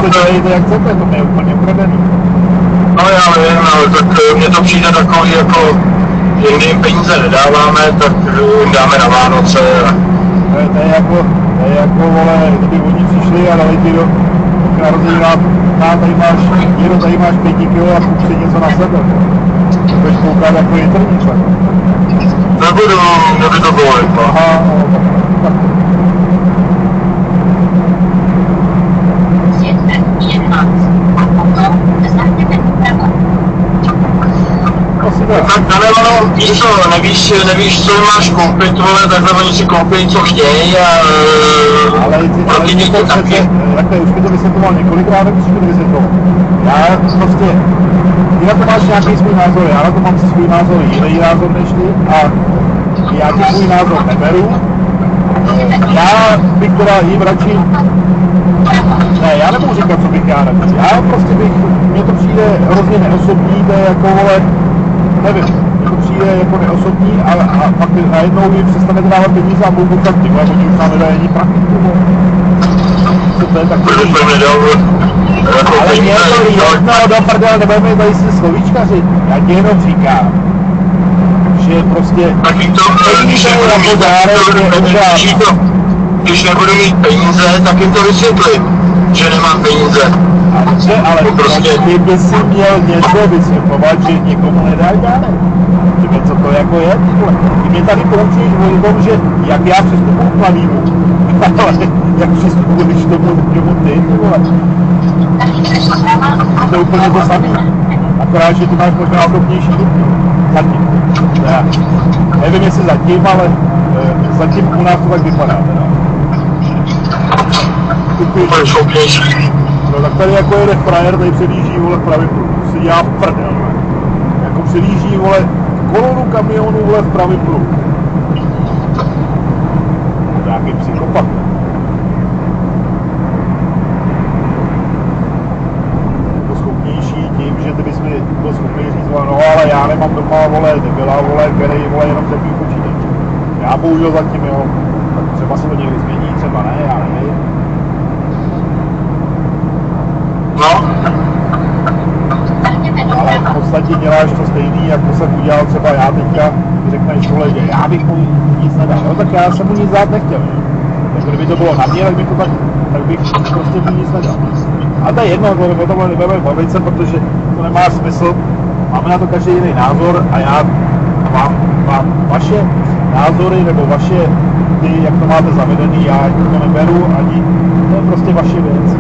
to dělejte jak chcete, to je úplně ukradený. No já vím, ale tak mně to přijde takový jako, že když jim peníze nedáváme, tak jim dáme na Vánoce. To je jako, vole, kdyby oni přišli a dali ti do narozenina, tady máš 5 kilo a kup si něco na sebe. To budeš koukat jako jitrnice. Nebudu, kdyby to bylo jako. Aha, no, tak. Tak nalevo, víš co, nevíš, co máš koupit, vole, takhle oni si koupí, co chtějí a ale děti taky. Takhle, už mi to vysvětloval několikrát, už mi to vysvětloval. Já prostě, ty na to máš nějaký svůj názor, já na to mám svůj názor, jiný názor než ty a já ti svůj názor neberu. Já bych teda jim radši, ne, já nebudu říkat, co bych já radši, já prostě bych, mně to přijde hrozně neosobní, to je jako, vole, nevím, mně to přijde jako neosobní a pak najednou mi přestanete dávat peníze a budu tak ty, oni už nám nedají ani prachy, to je takový. Ale mě je to jedno, do prdele, nebudeme tady si slovíčkaři, já ti jenom říkám, že prostě když nebudu mít peníze, tak jim to vysvětlím, že nemám peníze. Ale prostě ty by si měl něco vysvětlovat, že někomu nedáš dárek. Ty co to jako je, tyhle. Ty mě tady poučíš o tom, že jak já přistupuji k mladýmu, ale jak přistupuješ k tomu ty, ty vole. To je úplně to samé. Akorát, že ty máš možná schopnější děti. Zatím. Nevím, jestli zatím, ale zatím u nás to tak vypadá. Teda. Úplně schopnější. No tak tady jako jede frajer, tady předjíždí, vole, v pravém pruhu. Si dělá prdel, ne? Jako předjíždí, vole, kolonu kamionů, vole, v pravém pruhu. Nějaký psychopat, ne? Jako schopnější tím, že ty bys mi byl schopný říct, vole, no ale já nemám doma, vole, nebyla, vole, který, vole, jenom takový počítač. Já bohužel zatím, jo. Tak třeba se to někdy změní, třeba ne, já nevím. No. Ale v podstatě děláš to stejný, jako jsem udělal třeba já teďka, když řekneš kolegě, já bych mu nic nedal, no tak já jsem mu nic dát nechtěl, jo. Tak kdyby to bylo na mě, tak bych prostě mu nic nedal. A to je jedno, o tomhle nebudeme bavit se, protože to nemá smysl, máme na to každý jiný názor a já vám vaše názory nebo vaše, ty, jak to máte zavedený, já to neberu ani, to je prostě vaše věc.